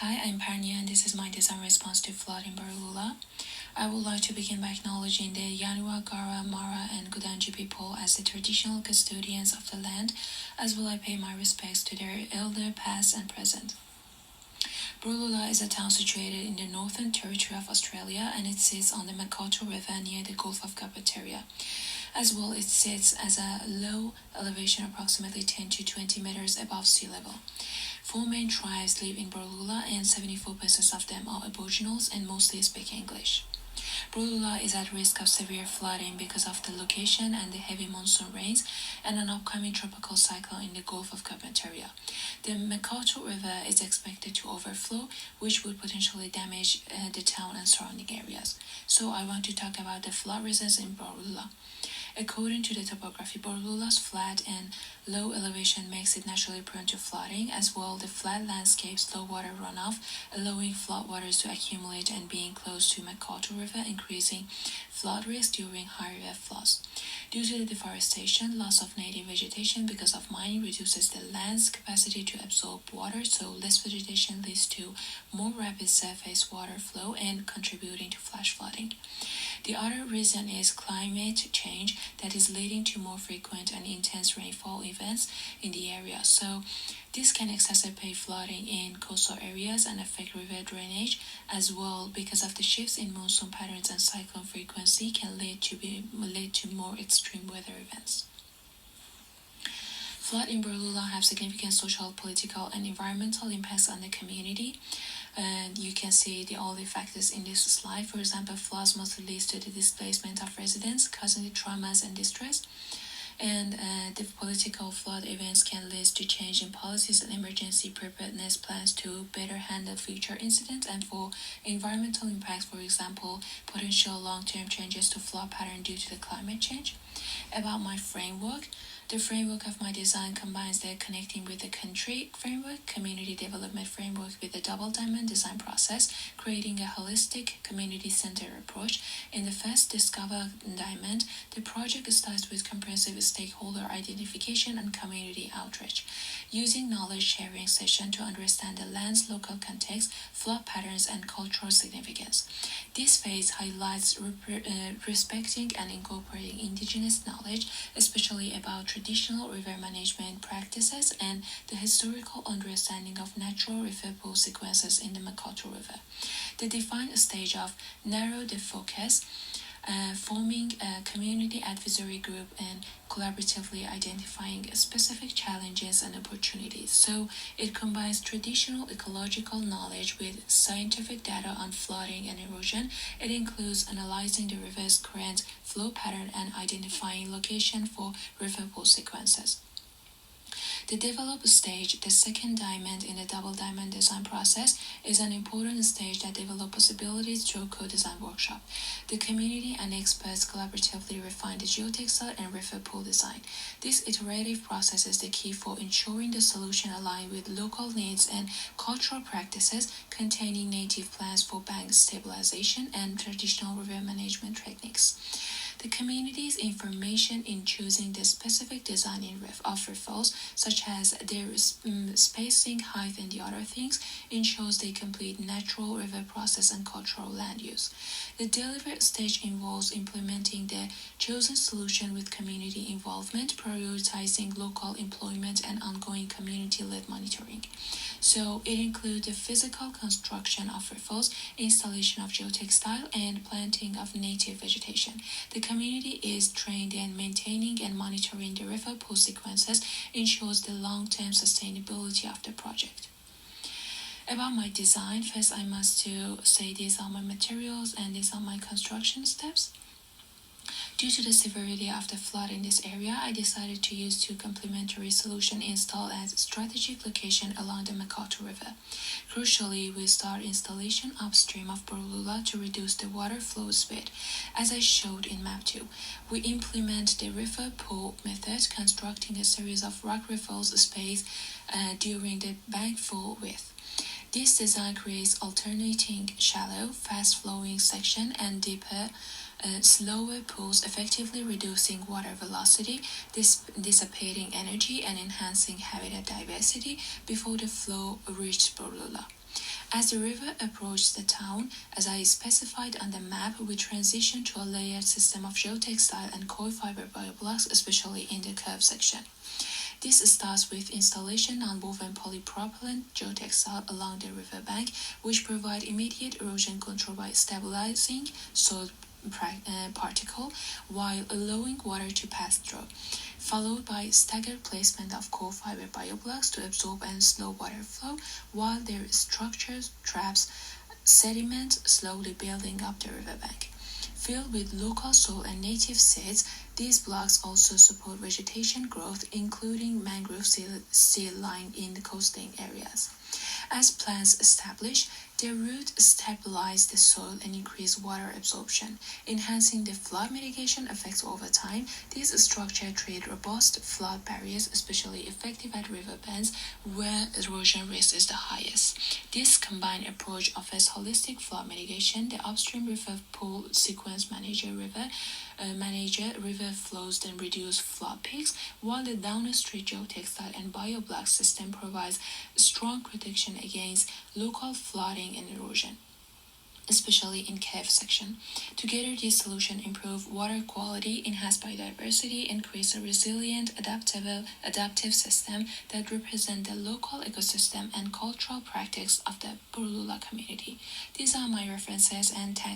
Hi, I'm Parnia and this is my design response to flood in Borroloola. I would like to begin by acknowledging the Yanua, Gara, Mara, and Gudanji people as the traditional custodians of the land, as well I pay my respects to their elder past and present. Borroloola is a town situated in the Northern Territory of Australia and it sits on the Makato River near the Gulf of Carpentaria. As well, it sits as a low elevation approximately 10 to 20 meters above sea level. Four main tribes live in Borroloola and 74% of them are Aboriginals and mostly speak English. Borroloola is at risk of severe flooding because of the location and the heavy monsoon rains and an upcoming tropical cyclone in the Gulf of Carpentaria. The Makato River is expected to overflow, which would potentially damage the town and surrounding areas. So I want to talk about the flood risks in Borroloola. According to the topography, Borroloola's flat and low elevation makes it naturally prone to flooding, as well the flat landscapes, low water runoff, allowing floodwaters to accumulate and being close to Makato River, increasing flood risk during high river floods. Due to the deforestation, loss of native vegetation because of mining reduces the land's capacity to absorb water, so less vegetation leads to more rapid surface water flow and contributing to flash flooding. The other reason is climate change that is leading to more frequent and intense rainfall events in the area. So this can exacerbate flooding in coastal areas and affect river drainage as well because of the shifts in monsoon patterns and cyclone frequency can lead to more extreme weather events. Flood in Borroloola have significant social, political, and environmental impacts on the community. And you can see all the factors in this slide. For example, floods mostly leads to the displacement of residents, causing the traumas and distress. And the political flood events can lead to change in policies and emergency preparedness plans to better handle future incidents. And for environmental impacts, for example, potential long-term changes to flood pattern due to the climate change. About my framework, the framework of my design combines the connecting with the country framework, community development framework with the double diamond design process, creating a holistic community-centered approach. In the first Discover Diamond, the project starts with comprehensive stakeholder identification and community outreach, using knowledge sharing session to understand the land's local context, flood patterns, and cultural significance. This phase highlights respecting and incorporating indigenous knowledge, especially about traditional river management practices and the historical understanding of natural river pool sequences in the Makato River. The defined stage of narrow the focus, forming a community advisory group and collaboratively identifying specific challenges and opportunities. So it combines traditional ecological knowledge with scientific data on flooding and erosion. It includes analyzing the river's current flow pattern and identifying location for river pool sequences. The develop stage, the second diamond in the double diamond design process, is an important stage that develops possibilities through co-design workshop. The community and experts collaboratively refine the geotextile and river pool design. This iterative process is the key for ensuring the solution align with local needs and cultural practices, containing native plans for bank stabilization and traditional river management techniques. The community's information in choosing the specific design of riffles, such as their spacing, height, and the other things, ensures they complete natural river process and cultural land use. The delivery stage involves implementing the chosen solution with community involvement, prioritizing local employment, and ongoing community-led monitoring. So it includes the physical construction of riffles, installation of geotextile, and planting of native vegetation. The community is trained in maintaining and monitoring the river pool sequences, ensures the long-term sustainability of the project. About my design, first I must to say these are my materials and these are my construction steps. Due to the severity of the flood in this area, I decided to use two complementary solutions installed at strategic location along the Makato River. Crucially, we start installation upstream of Borroloola to reduce the water flow speed. As I showed in map 2, we implement the river pool method, constructing a series of rock riffles spaced during the bank full width. This design creates alternating shallow, fast-flowing section and deeper, slower pools, effectively reducing water velocity, dissipating energy, and enhancing habitat diversity before the flow reached Borroloola. As the river approached the town, as I specified on the map, we transitioned to a layered system of geotextile and coil fiber bioblocks, especially in the curve section. This starts with installation non-woven polypropylene geotextile along the riverbank, which provide immediate erosion control by stabilizing soil particle while allowing water to pass through, followed by staggered placement of coal fiber bioblocks to absorb and slow water flow, while their structure traps sediment slowly building up the riverbank. Filled with local soil and native seeds, these blocks also support vegetation growth, including mangrove still lying in the coastal areas. As plants establish, their roots stabilize the soil and increase water absorption, enhancing the flood mitigation effects over time. These structures create robust flood barriers, especially effective at river bends where erosion risk is the highest. This combined approach offers holistic flood mitigation. The upstream river pool sequence manager river flows then reduce flood peaks, while the downstream geotextile and bioblock system provides strong protection against local flooding and erosion, especially in cave section. Together, these solutions improve water quality, enhance biodiversity, and create a resilient, adaptive system that represent the local ecosystem and cultural practice of the Borroloola community. These are my references, and thanks.